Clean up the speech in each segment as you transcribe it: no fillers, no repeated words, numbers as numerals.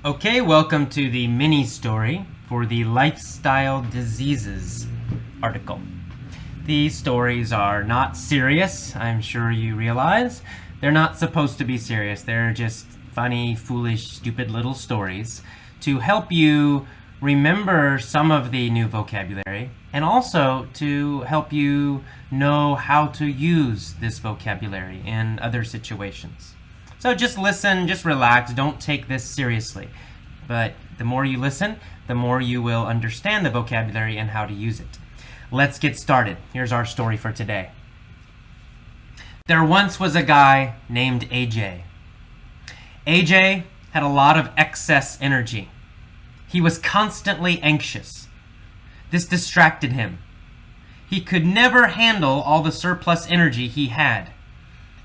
Okay, welcome to the mini story for the lifestyle diseases article. These stories are not serious, I'm sure you realize. They're not supposed to be serious. They're just funny, foolish, stupid little stories to help you remember some of the new vocabulary and also to help you know how to use this vocabulary in other situations. So just listen, just relax, don't take this seriously. But the more you listen, the more you will understand the vocabulary and how to use it. Let's get started. Here's our story for today. There once was a guy named A.J. A.J. had a lot of excess energy. He was constantly anxious. This distracted him. He could never handle all the surplus energy he had.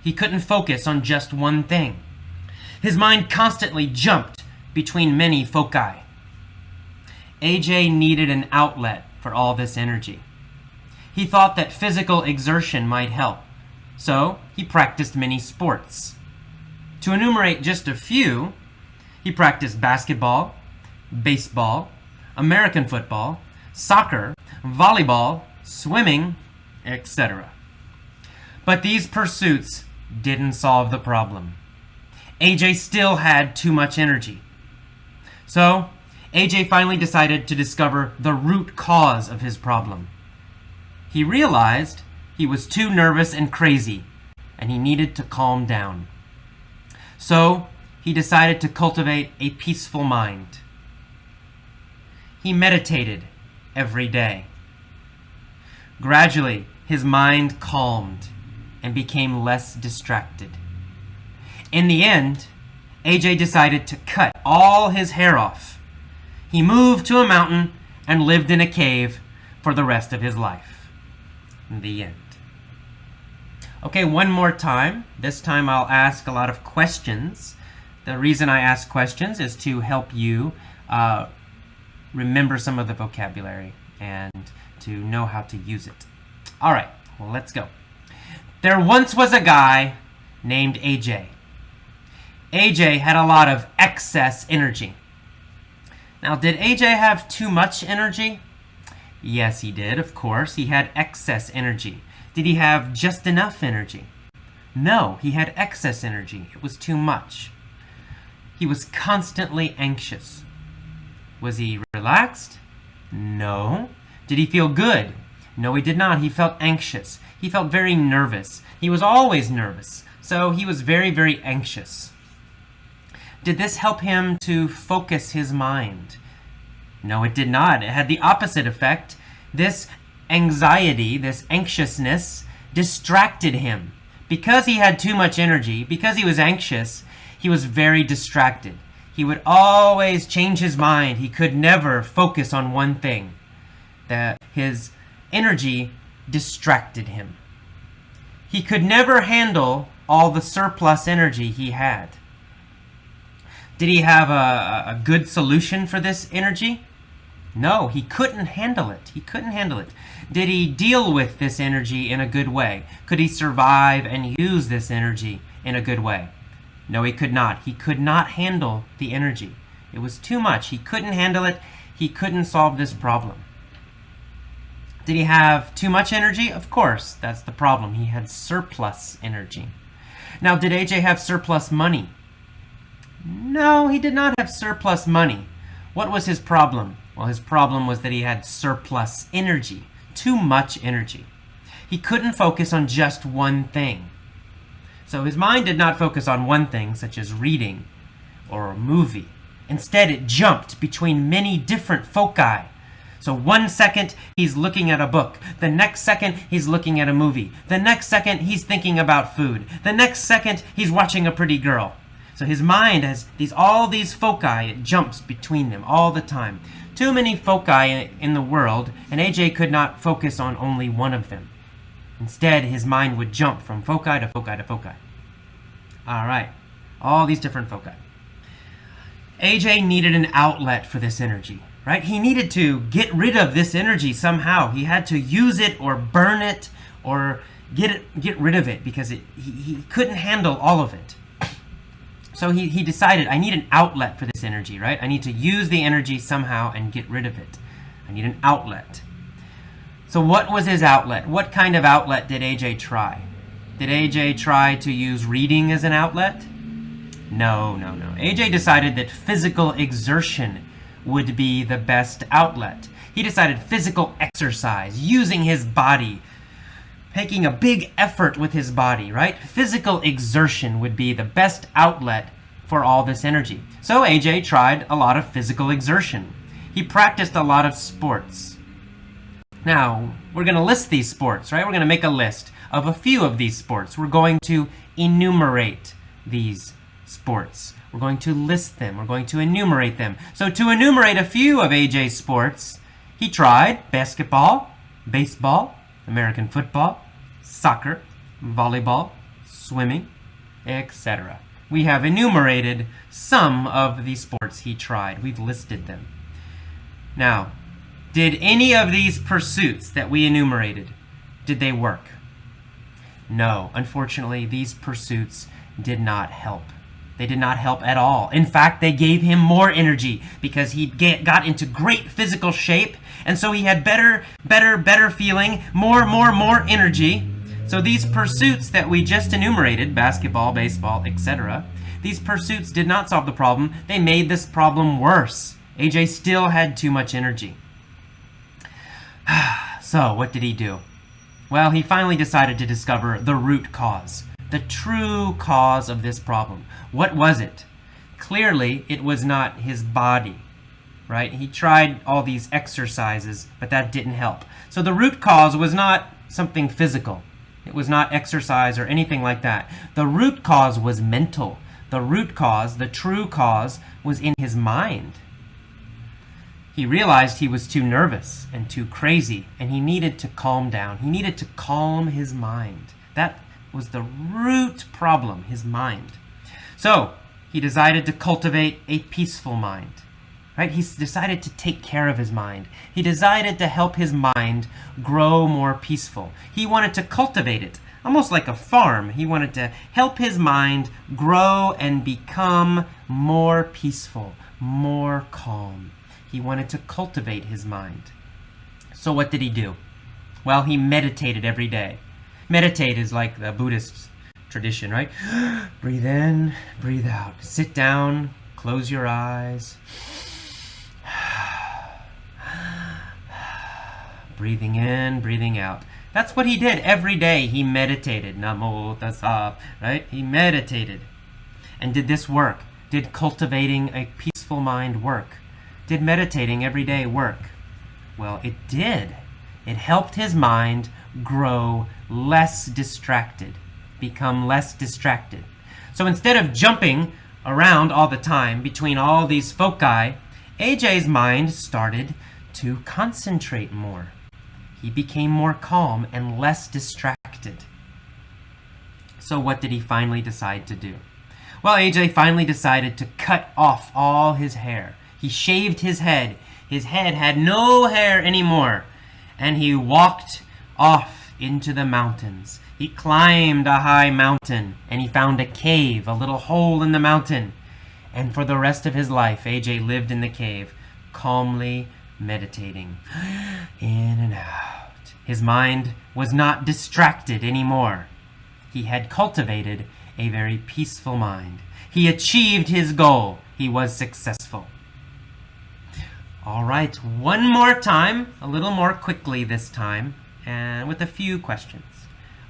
He couldn't focus on just one thing. His mind constantly jumped between many foci. A.J. needed an outlet for all this energy. He thought that physical exertion might help, so he practiced many sports. To enumerate just a few, he practiced basketball, baseball, American football, soccer, volleyball, swimming, etc. But these pursuits didn't solve the problem. A.J. still had too much energy. So, A.J. finally decided to discover the root cause of his problem. He realized he was too nervous and crazy, and he needed to calm down. So, he decided to cultivate a peaceful mind. He meditated every day. Gradually, his mind calmed and became less distracted. In the end, A.J. decided to cut all his hair off. He moved to a mountain and lived in a cave for the rest of his life. The end. Okay, one more time. This time I'll ask a lot of questions. The reason I ask questions is to help you remember some of the vocabulary and to know how to use it. All right, well, let's go. There once was a guy named A.J. A.J. had a lot of excess energy. Now, did A.J. have too much energy? Yes, he did, of course. He had excess energy. Did he have just enough energy? No, he had excess energy. It was too much. He was constantly anxious. Was he relaxed? No. Did he feel good? No, he did not. He felt anxious. He felt very nervous. He was always nervous. So he was very, very anxious. Did this help him to focus his mind? No, it did not. It had the opposite effect. This anxiety, this anxiousness, distracted him. Because he had too much energy, because he was anxious, he was very distracted. He would always change his mind. He could never focus on one thing. His energy distracted him. He could never handle all the surplus energy he had. Did he have a good solution for this energy? No, he couldn't handle it. He couldn't handle it. Did he deal with this energy in a good way? Could he survive and use this energy in a good way? No, he could not. He could not handle the energy. It was too much. He couldn't handle it. He couldn't solve this problem. Did he have too much energy? Of course, that's the problem. He had surplus energy. Now, did A.J. have surplus money? No, he did not have surplus money. What was his problem? Well, his problem was that he had surplus energy, too much energy. He couldn't focus on just one thing. So his mind did not focus on one thing, such as reading or a movie. Instead, it jumped between many different foci. So 1 second, he's looking at a book. The next second, he's looking at a movie. The next second, he's thinking about food. The next second, he's watching a pretty girl. So his mind has all these foci. It jumps between them all the time. Too many foci in the world, and A.J. could not focus on only one of them. Instead, his mind would jump from foci to foci to foci. All right, all these different foci. A.J. needed an outlet for this energy, right? He needed to get rid of this energy somehow. He had to use it or burn it or get rid of it because he couldn't handle all of it. So he decided, I need an outlet for this energy, right? I need to use the energy somehow and get rid of it. I need an outlet. So what was his outlet? What kind of outlet did AJ try? Did AJ try to use reading as an outlet? No. AJ decided that physical exertion would be the best outlet. He decided physical exercise, using his body, making a big effort with his body, right? Physical exertion would be the best outlet for all this energy. So AJ tried a lot of physical exertion. He practiced a lot of sports. Now, we're going to list these sports, right? We're going to make a list of a few of these sports. We're going to enumerate these sports. We're going to list them. We're going to enumerate them. So to enumerate a few of AJ's sports, he tried basketball, baseball, American football, soccer, volleyball, swimming, etc. We have enumerated some of the sports he tried. We've listed them. Now, did any of these pursuits that we enumerated, did they work? No, unfortunately, these pursuits did not help. They did not help at all. In fact, they gave him more energy because he got into great physical shape, and so he had better feeling, more energy. So these pursuits that we just enumerated, basketball, baseball, etc., these pursuits did not solve the problem. They made this problem worse. AJ still had too much energy. So what did he do? Well, he finally decided to discover the root cause, the true cause of this problem. What was it? Clearly, it was not his body, right? He tried all these exercises, but that didn't help. So the root cause was not something physical. It was not exercise or anything like that. The root cause was mental. The root cause, the true cause, was in his mind. He realized he was too nervous and too crazy, and he needed to calm down. He needed to calm his mind. That was the root problem, his mind. So he decided to cultivate a peaceful mind, right? He decided to take care of his mind. He decided to help his mind grow more peaceful. He wanted to cultivate it, almost like a farm. He wanted to help his mind grow and become more peaceful, more calm. He wanted to cultivate his mind. So what did he do? Well, he meditated every day. Meditate is like the Buddhist tradition, right? Breathe in, breathe out. Sit down, close your eyes. Breathing in, breathing out. That's what he did every day. He meditated. Namo tassa, right? He meditated. And did this work? Did cultivating a peaceful mind work? Did meditating every day work? Well, it did. It helped his mind grow less distracted, become less distracted. So instead of jumping around all the time between all these foci, AJ's mind started to concentrate more. He became more calm and less distracted. So what did he finally decide to do? Well, AJ finally decided to cut off all his hair. He shaved his head. His head had no hair anymore. And he walked off into the mountains. He climbed a high mountain and he found a cave, a little hole in the mountain. And for the rest of his life, AJ lived in the cave, calmly meditating. In and out. His mind was not distracted anymore. He had cultivated a very peaceful mind. He achieved his goal. He was successful. All right, one more time, a little more quickly this time, and with a few questions.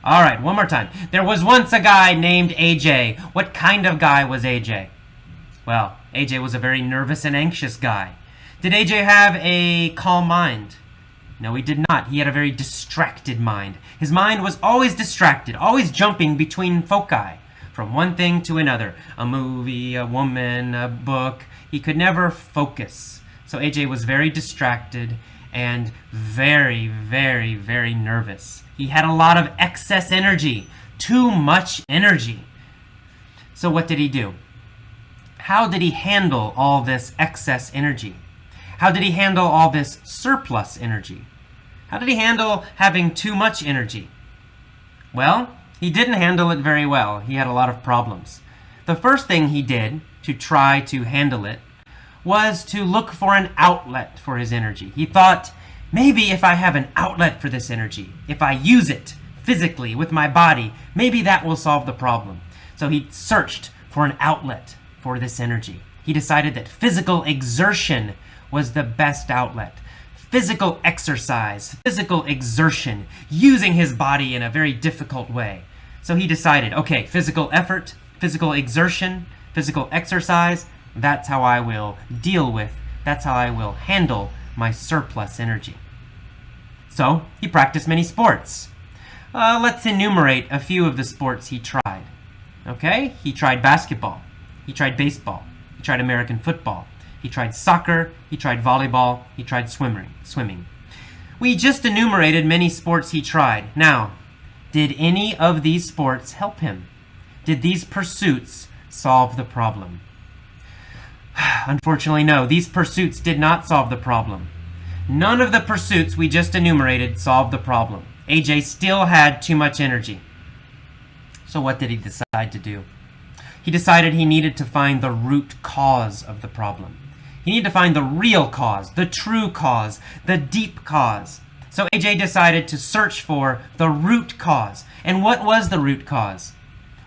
All right, one more time. There was once a guy named AJ. What kind of guy was AJ? Well, AJ was a very nervous and anxious guy. Did AJ have a calm mind? No, he did not. He had a very distracted mind. His mind was always distracted, always jumping between foci, from one thing to another. A movie, a woman, a book. He could never focus. So AJ was very distracted and very, very, very nervous. He had a lot of excess energy, too much energy. So what did he do? How did he handle all this excess energy? How did he handle all this surplus energy? How did he handle having too much energy? Well, he didn't handle it very well. He had a lot of problems. The first thing he did to try to handle it was to look for an outlet for his energy. He thought, maybe if I have an outlet for this energy, if I use it physically with my body, maybe that will solve the problem. So he searched for an outlet for this energy. He decided that physical exertion was the best outlet. Physical exercise, physical exertion, using his body in a very difficult way. So he decided, okay, physical effort, physical exertion, physical exercise, that's how I will deal with, that's how I will handle my surplus energy. So he practiced many sports. Let's enumerate a few of the sports he tried. Okay, he tried basketball, he tried baseball, he tried American football, he tried soccer, he tried volleyball, he tried swimming. We just enumerated many sports he tried. Now, did any of these sports help him? Did these pursuits solve the problem? Unfortunately, no. These pursuits did not solve the problem. None of the pursuits we just enumerated solved the problem. AJ still had too much energy. So what did he decide to do? He decided he needed to find the root cause of the problem. He needed to find the real cause, the true cause, the deep cause. So AJ decided to search for the root cause. And what was the root cause?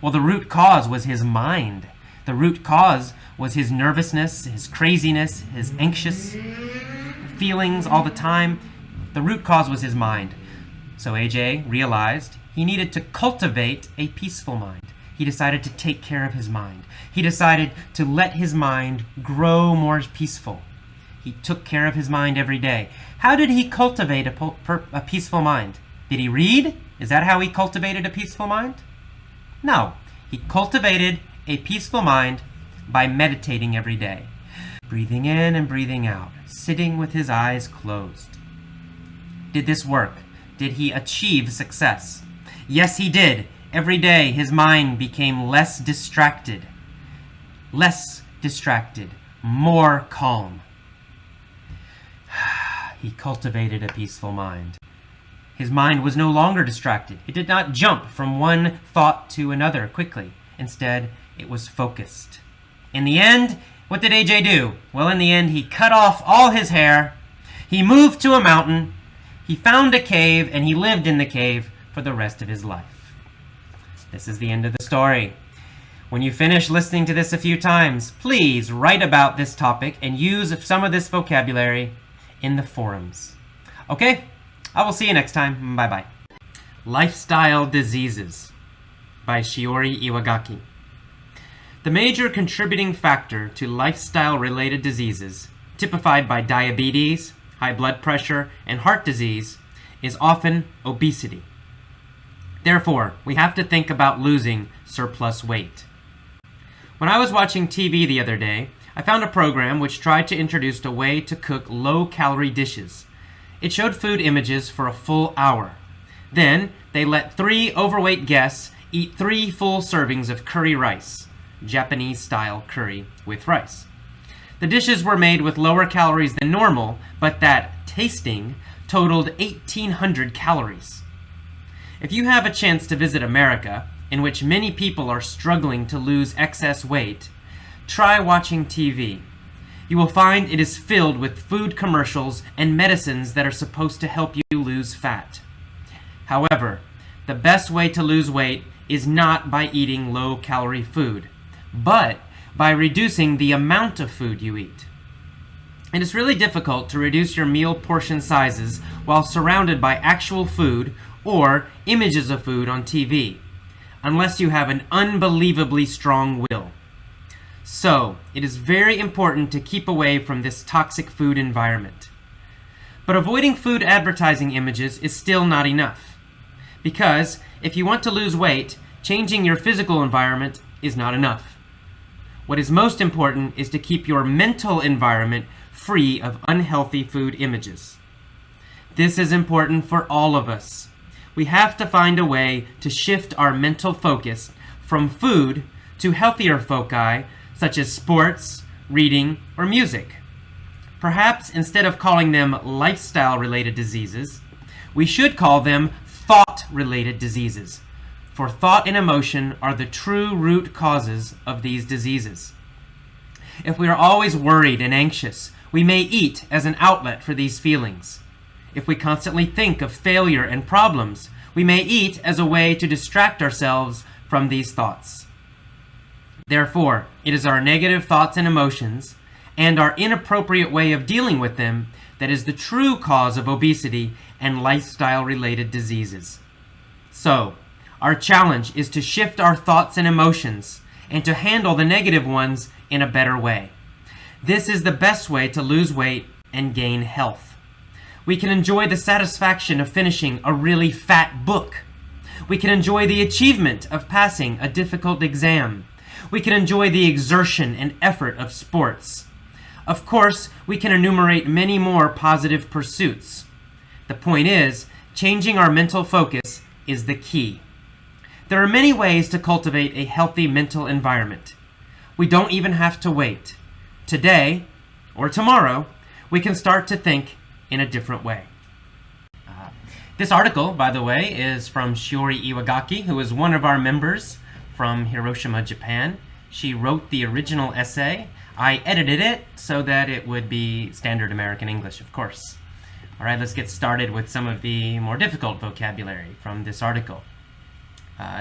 Well, the root cause was his mind. The root cause was his nervousness, his craziness, his anxious feelings all the time. The root cause was his mind. So AJ realized he needed to cultivate a peaceful mind. He decided to take care of his mind. He decided to let his mind grow more peaceful. He took care of his mind every day. How did he cultivate a peaceful mind? Did he read? Is that how he cultivated a peaceful mind? No. He cultivated a peaceful mind by meditating every day. Breathing in and breathing out. Sitting with his eyes closed. Did this work? Did he achieve success? Yes, he did. Every day his mind became less distracted. Less distracted. More calm. He cultivated a peaceful mind. His mind was no longer distracted. It did not jump from one thought to another quickly. Instead, it was focused. In the end, what did AJ do? Well, in the end, he cut off all his hair. He moved to a mountain. He found a cave, and he lived in the cave for the rest of his life. This is the end of the story. When you finish listening to this a few times, please write about this topic and use some of this vocabulary in the forums. Okay? I will see you next time. Bye-bye. Lifestyle Diseases by Shiori Iwagaki. The major contributing factor to lifestyle-related diseases, typified by diabetes, high blood pressure, and heart disease, is often obesity. Therefore, we have to think about losing surplus weight. When I was watching TV the other day, I found a program which tried to introduce a way to cook low-calorie dishes. It showed food images for a full hour. Then, they let 3 overweight guests eat 3 full servings of curry rice, Japanese-style curry with rice. The dishes were made with lower calories than normal, but that tasting totaled 1,800 calories. If you have a chance to visit America, in which many people are struggling to lose excess weight, try watching TV. You will find it is filled with food commercials and medicines that are supposed to help you lose fat. However, the best way to lose weight is not by eating low-calorie food, but by reducing the amount of food you eat. It is really difficult to reduce your meal portion sizes while surrounded by actual food or images of food on TV, unless you have an unbelievably strong will. So, it is very important to keep away from this toxic food environment. But avoiding food advertising images is still not enough. Because if you want to lose weight, changing your physical environment is not enough. What is most important is to keep your mental environment free of unhealthy food images. This is important for all of us. We have to find a way to shift our mental focus from food to healthier foci such as sports, reading, or music. Perhaps instead of calling them lifestyle-related diseases, we should call them thought-related diseases. for thought and emotion are the true root causes of these diseases. If we are always worried and anxious, we may eat as an outlet for these feelings. If we constantly think of failure and problems, we may eat as a way to distract ourselves from these thoughts. Therefore, it is our negative thoughts and emotions and our inappropriate way of dealing with them that is the true cause of obesity and lifestyle-related diseases. So, our challenge is to shift our thoughts and emotions and to handle the negative ones in a better way. This is the best way to lose weight and gain health. We can enjoy the satisfaction of finishing a really fat book. We can enjoy the achievement of passing a difficult exam. We can enjoy the exertion and effort of sports. Of course, we can enumerate many more positive pursuits. The point is, changing our mental focus is the key. There are many ways to cultivate a healthy mental environment. We don't even have to wait. Today, or tomorrow, we can start to think in a different way. This article, by the way, is from Shiori Iwagaki, who is one of our members from Hiroshima, Japan. She wrote the original essay. I edited it so that it would be standard American English, of course. All right, let's get started with some of the more difficult vocabulary from this article.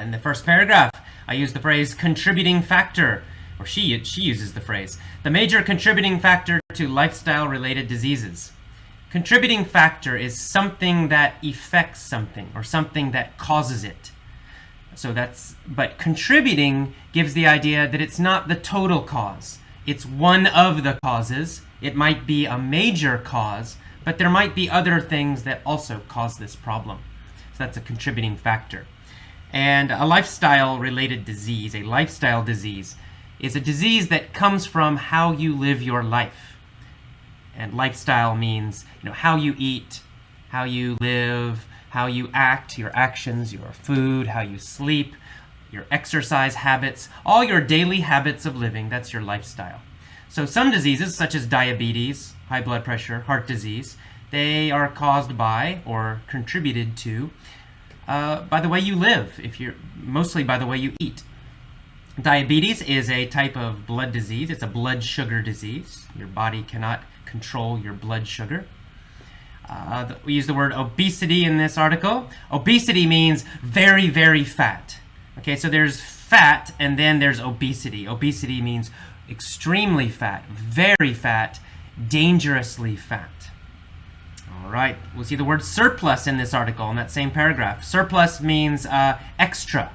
In the first paragraph, I use the phrase contributing factor, or she uses the phrase, the major contributing factor to lifestyle-related diseases. Contributing factor is something that affects something or something that causes it. But contributing gives the idea that it's not the total cause. It's one of the causes. It might be a major cause, but there might be other things that also cause this problem. So that's a contributing factor. And a lifestyle-related disease, a lifestyle disease, is a disease that comes from how you live your life. And lifestyle means, how you eat, how you live, how you act, your actions, your food, how you sleep, your exercise habits, all your daily habits of living, that's your lifestyle. So some diseases, such as diabetes, high blood pressure, heart disease, they are caused by or contributed to by the way you live, mostly by the way you eat. Diabetes is a type of blood disease. It's a blood sugar disease. Your body cannot control your blood sugar. We use the word obesity in this article. Obesity means very, very fat. Okay, so there's fat and then there's obesity. Obesity means extremely fat, very fat, dangerously fat. All right, we'll see the word surplus in this article in that same paragraph. Surplus means extra.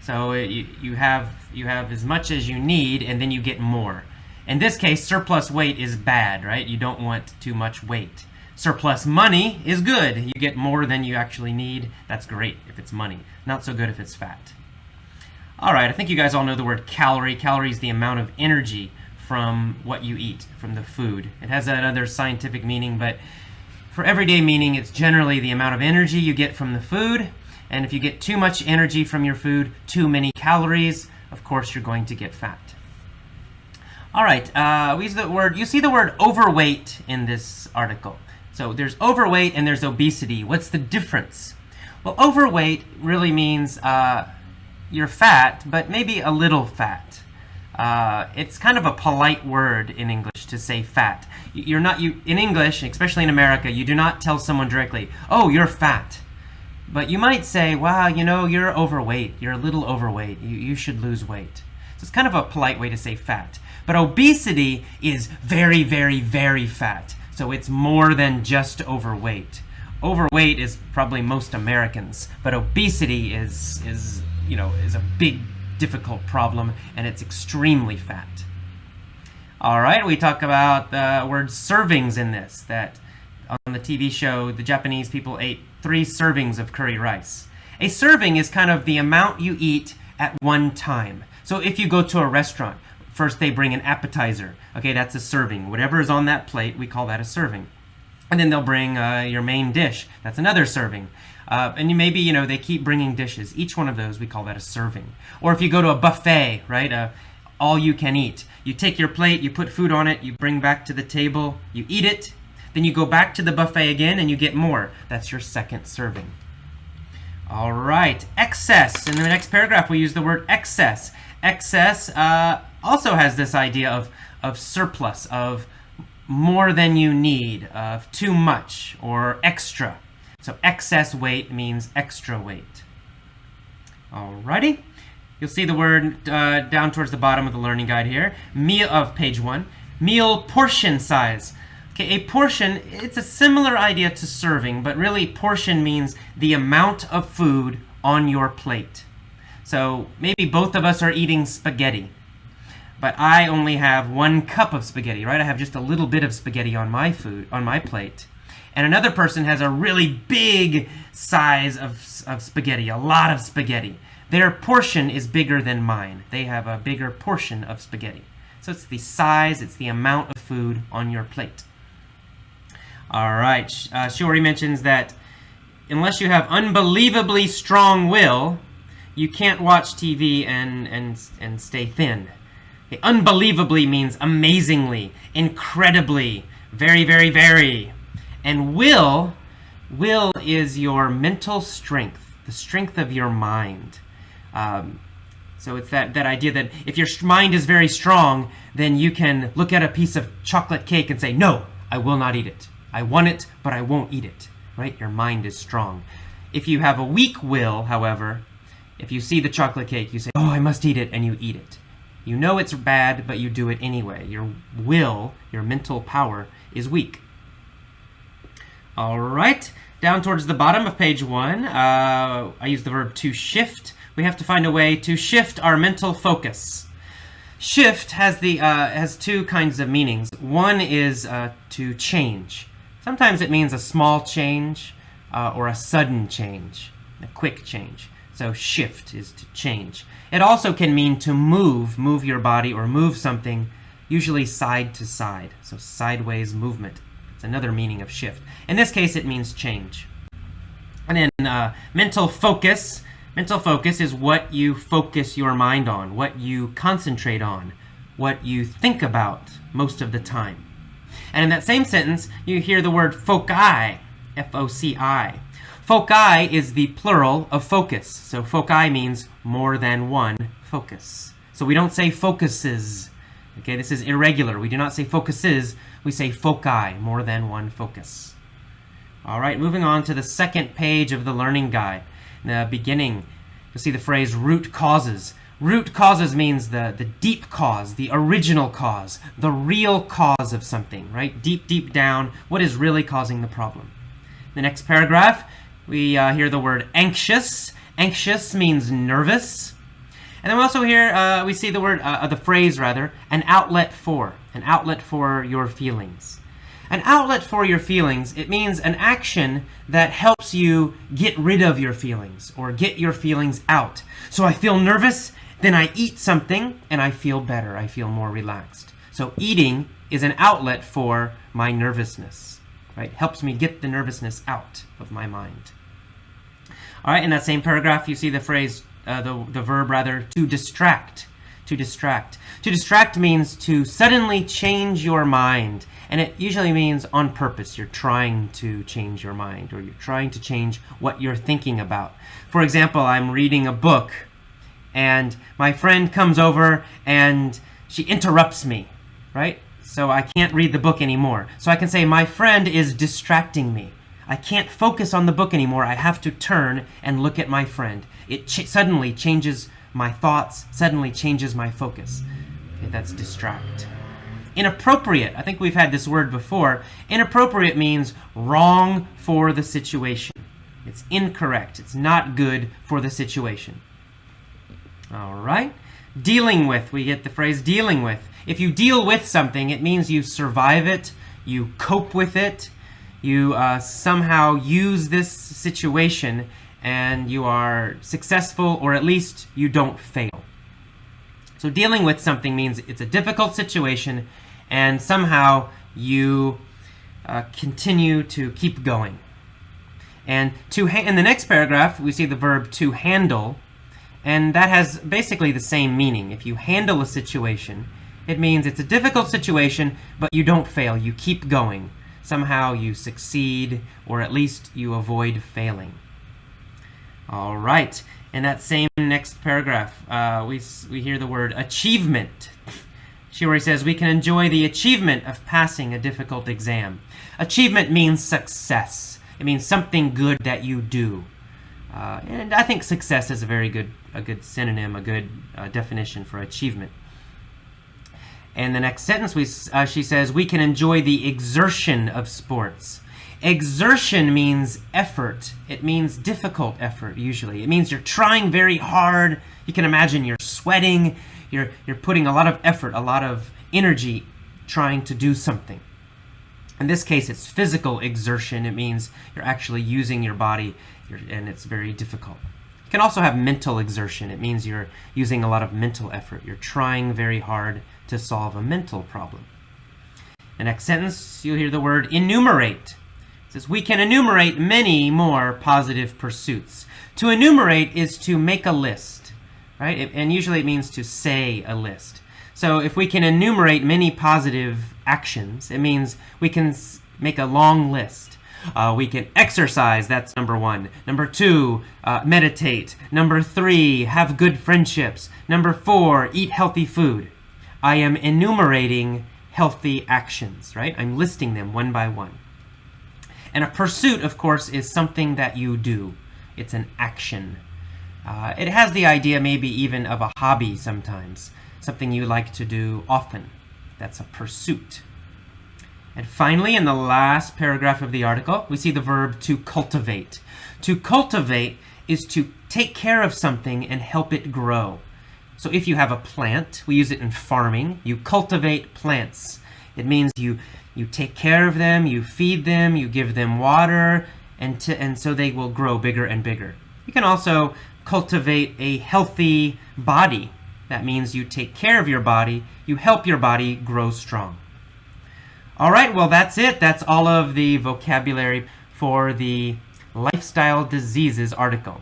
So you have as much as you need and then you get more. In this case, surplus weight is bad, right? You don't want too much weight. Surplus money is good. You get more than you actually need. That's great if it's money. Not so good if it's fat. All right, I think you guys all know the word calorie. Calorie is the amount of energy from what you eat, from the food. It has another scientific meaning, but for everyday meaning, it's generally the amount of energy you get from the food. And if you get too much energy from your food, too many calories, of course you're going to get fat. All right, you see the word overweight in this article. So there's overweight and there's obesity. What's the difference? Well, overweight really means you're fat, but maybe a little fat. It's kind of a polite word in English to say fat. In English, especially in America, you do not tell someone directly, oh, you're fat. But you might say, wow, you're overweight. You're a little overweight. You should lose weight. So it's kind of a polite way to say fat. But obesity is very, very, very fat. So it's more than just overweight. Overweight is probably most Americans, but obesity is a big, difficult problem, and it's extremely fat. All right, we talk about the word servings in this, that on the TV show, the Japanese people ate 3 servings of curry rice. A serving is kind of the amount you eat at one time. So if you go to a restaurant, first they bring an appetizer. Okay, that's a serving. Whatever is on that plate, we call that a serving. And then they'll bring your main dish. That's another serving. And maybe, they keep bringing dishes. Each one of those, we call that a serving. Or if you go to a buffet, right, all you can eat. You take your plate, you put food on it, you bring back to the table, you eat it, then you go back to the buffet again and you get more. That's your second serving. All right, excess. In the next paragraph, we use the word excess. Excess also has this idea of surplus, of more than you need, of too much or extra. So excess weight means extra weight. Alrighty. You'll see the word down towards the bottom of the learning guide here. Meal of page 1. Meal portion size. Okay, a portion, it's a similar idea to serving, but really portion means the amount of food on your plate. So maybe both of us are eating spaghetti, but I only have 1 cup of spaghetti, right? I have just a little bit of spaghetti on my plate. And another person has a really big size of spaghetti, a lot of spaghetti. Their portion is bigger than mine. They have a bigger portion of spaghetti. So it's the size, it's the amount of food on your plate. All right, Shiori mentions that unless you have unbelievably strong will, you can't watch TV and stay thin. Okay, unbelievably means amazingly, incredibly, very, very, very. And will is your mental strength, the strength of your mind. So it's that idea that if your mind is very strong, then you can look at a piece of chocolate cake and say, no, I will not eat it. I want it, but I won't eat it, right? Your mind is strong. If you have a weak will, however, if you see the chocolate cake, you say, oh, I must eat it, and you eat it. You know it's bad, but you do it anyway. Your will, your mental power, is weak. All right, down towards the bottom of page 1, I use the verb to shift. We have to find a way to shift our mental focus. Shift has 2 kinds of meanings. One is to change. Sometimes it means a small change or a sudden change, a quick change. So shift is to change. It also can mean to move your body or move something, usually side to side. So sideways movement. It's another meaning of shift. In this case, it means change. And then mental focus. Mental focus is what you focus your mind on, what you concentrate on, what you think about most of the time. And in that same sentence, you hear the word foci, F-O-C-I. Foci is the plural of focus. So foci means more than one focus. So we don't say focuses. Okay, this is irregular. We do not say focuses. We say foci, more than one focus. All right, moving on to the second page of the learning guide. In the beginning, you'll see the phrase root causes. Root causes means the deep cause, the original cause, the real cause of something, right? Deep, deep down, what is really causing the problem. The next paragraph, we hear the word anxious. Anxious means nervous. And then we also hear, we see the word, the phrase rather, an outlet for your feelings. An outlet for your feelings, it means an action that helps you get rid of your feelings or get your feelings out. So I feel nervous, then I eat something and I feel better. I feel more relaxed. So eating is an outlet for my nervousness, right? Helps me get the nervousness out of my mind. All right, in that same paragraph, you see the phrase, the verb rather, to distract. To distract. To distract means to suddenly change your mind. And it usually means on purpose. You're trying to change your mind or you're trying to change what you're thinking about. For example, I'm reading a book and my friend comes over and she interrupts me, right? So I can't read the book anymore. So I can say my friend is distracting me. I can't focus on the book anymore. I have to turn and look at my friend. It suddenly changes my thoughts, suddenly changes my focus. Okay, that's distract. Inappropriate. I think we've had this word before. Inappropriate means wrong for the situation. It's incorrect. It's not good for the situation. All right. Dealing with. We get the phrase dealing with. If you deal with something, it means you survive it, you cope with it, you somehow use this situation and you are successful, or at least you don't fail. So dealing with something means it's a difficult situation and somehow you continue to keep going. And in the next paragraph, we see the verb to handle, and that has basically the same meaning. If you handle a situation, it means it's a difficult situation, but you don't fail. You keep going. Somehow you succeed, or at least you avoid failing. All right. In that same next paragraph, we hear the word achievement. Shiori says, we can enjoy the achievement of passing a difficult exam. Achievement means success. It means something good that you do. And I think success is a very good synonym, a good definition for achievement. And the next sentence, she says, we can enjoy the exertion of sports. Exertion means effort. It means difficult effort, usually. It means you're trying very hard. You can imagine you're sweating. You're putting a lot of effort, a lot of energy trying to do something. In this case, it's physical exertion. It means you're actually using your body, and it's very difficult. You can also have mental exertion. It means you're using a lot of mental effort. You're trying very hard to solve a mental problem. The next sentence, you'll hear the word enumerate. It says, we can enumerate many more positive pursuits. To enumerate is to make a list, right? And usually it means to say a list. So if we can enumerate many positive actions, it means we can make a long list. We can exercise, that's number 1. Number 2, meditate. Number 3, have good friendships. Number 4, eat healthy food. I am enumerating healthy actions, right? I'm listing them one by one. And a pursuit, of course, is something that you do. It's an action. It has the idea maybe even of a hobby sometimes, something you like to do often. That's a pursuit. And finally, in the last paragraph of the article, we see the verb to cultivate. To cultivate is to take care of something and help it grow. So if you have a plant, we use it in farming, you cultivate plants. It means you take care of them, you feed them, you give them water, and so they will grow bigger and bigger. You can also cultivate a healthy body. That means you take care of your body, you help your body grow strong. All right, well, that's it. That's all of the vocabulary for the lifestyle diseases article.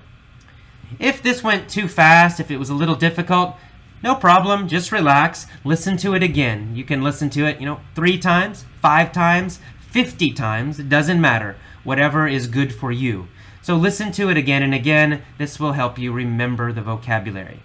If this went too fast, if it was a little difficult, no problem. Just relax. Listen to it again. You can listen to it, 3 times, 5 times, 50 times. It doesn't matter. Whatever is good for you. So listen to it again and again. This will help you remember the vocabulary.